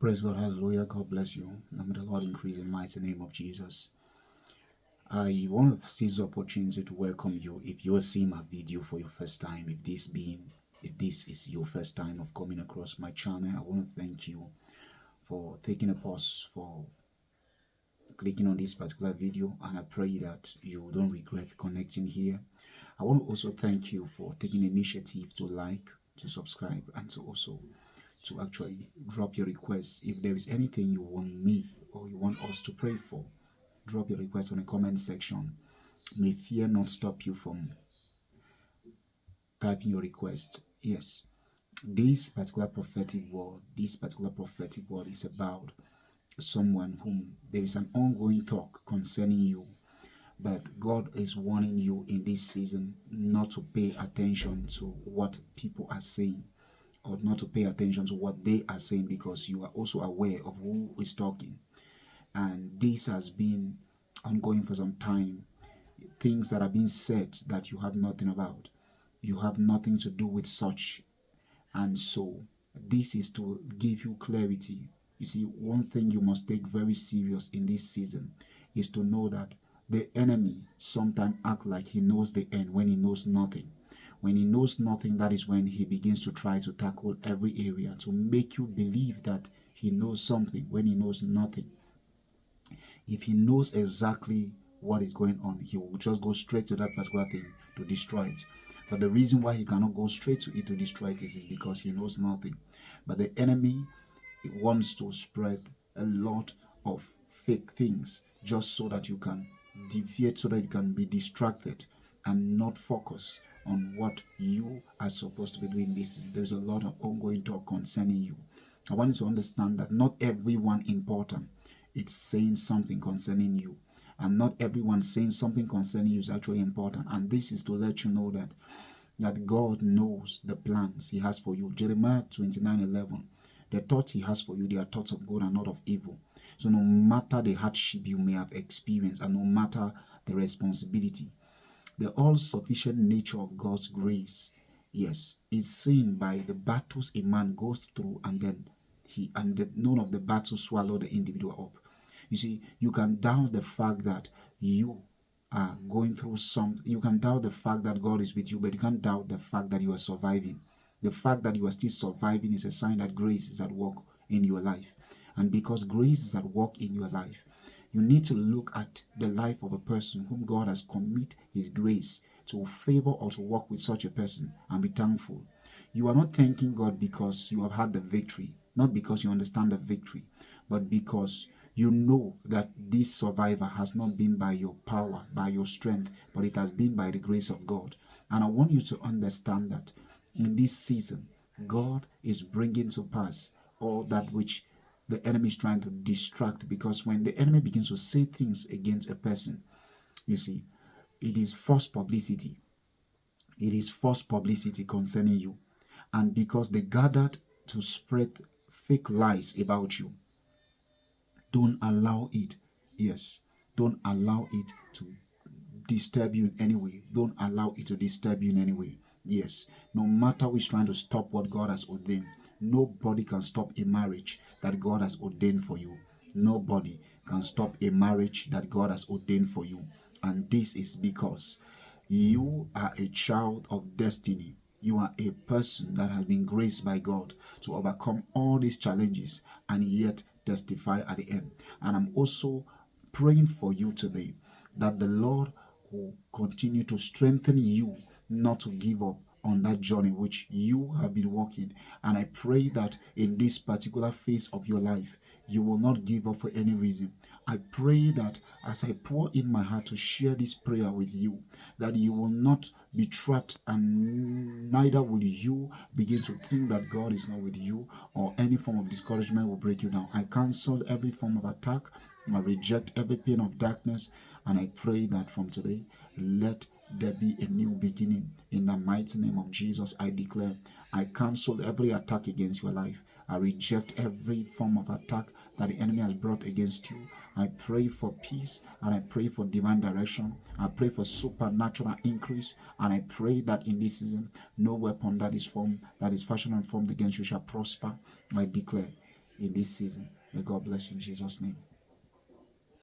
Praise God, hallelujah. God bless you. And may the Lord increase in the mighty name of Jesus. I want to seize the opportunity to welcome you. If you are seeing my video for your first time, if this is your first time of coming across my channel, I want to thank you for taking a pause, for clicking on this particular video, and I pray that you don't regret connecting here. I want to also thank you for taking initiative to like, to subscribe, and to actually drop your requests. If there is anything you want me or you want us to pray for, drop your request on the comment section. May fear not stop you from typing your request. Yes, this particular prophetic word is about someone whom there is an ongoing talk concerning you, but God is warning you in this season not to pay attention to what people are saying, or not to pay attention to what they are saying, because you are also aware of who is talking. And this has been ongoing for some time. Things that are being said that you have nothing about, you have nothing to do with such. And so this is to give you clarity. You see, one thing you must take very serious in this season is to know that the enemy sometimes acts like he knows the end when he knows nothing. When he knows nothing, that is when he begins to try to tackle every area to make you believe that he knows something when he knows nothing. If he knows exactly what is going on, he will just go straight to that particular thing to destroy it. But the reason why he cannot go straight to it to destroy it is because he knows nothing. But the enemy wants to spread a lot of fake things just so that you can deviate, so that you can be distracted and not focus on what you are supposed to be doing. There's a lot of ongoing talk concerning you. I want you to understand that not everyone important is saying something concerning you, and not everyone saying something concerning you is actually important. And this is to let you know that God knows the plans he has for you. Jeremiah 29:11. The thoughts he has for you, they are thoughts of good and not of evil. So no matter the hardship you may have experienced, and no matter the responsibility, the all-sufficient nature of God's grace, yes, is seen by the battles a man goes through, and then none of the battles swallow the individual up. You see, you can doubt the fact that you are going through something. You can doubt the fact that God is with you, but you can't doubt the fact that you are surviving. The fact that you are still surviving is a sign that grace is at work in your life. And because grace is at work in your life, you need to look at the life of a person whom God has committed his grace to favor or to work with such a person, and be thankful. You are not thanking God because you have had the victory, not because you understand the victory, but because you know that this survivor has not been by your power, by your strength, but it has been by the grace of God. And I want you to understand that in this season, God is bringing to pass all that which the enemy is trying to distract. Because when the enemy begins to say things against a person, you see, it is false publicity. It is false publicity concerning you. And because they gathered to spread fake lies about you, don't allow it. Yes, don't allow it to disturb you in any way. Don't allow it to disturb you in any way. Yes, no matter who is trying to stop what God has ordained, nobody can stop a marriage that God has ordained for you. Nobody can stop a marriage that God has ordained for you. And this is because you are a child of destiny. You are a person that has been graced by God to overcome all these challenges and yet testify at the end. And I'm also praying for you today that the Lord will continue to strengthen you not to give up on that journey which you have been walking. And I pray that in this particular phase of your life, you will not give up for any reason. I pray that as I pour in my heart to share this prayer with you, that you will not be trapped, and neither will you begin to think that God is not with you, or any form of discouragement will break you down. I cancel every form of attack. I reject every pain of darkness, and I pray that from today, let there be a new beginning. In the mighty name of Jesus, I declare, I cancel every attack against your life. I reject every form of attack that the enemy has brought against you. I pray for peace, and I pray for divine direction. I pray for supernatural increase, and I pray that in this season, no weapon that is fashioned and formed against you shall prosper. I declare, in this season. May God bless you in Jesus' name.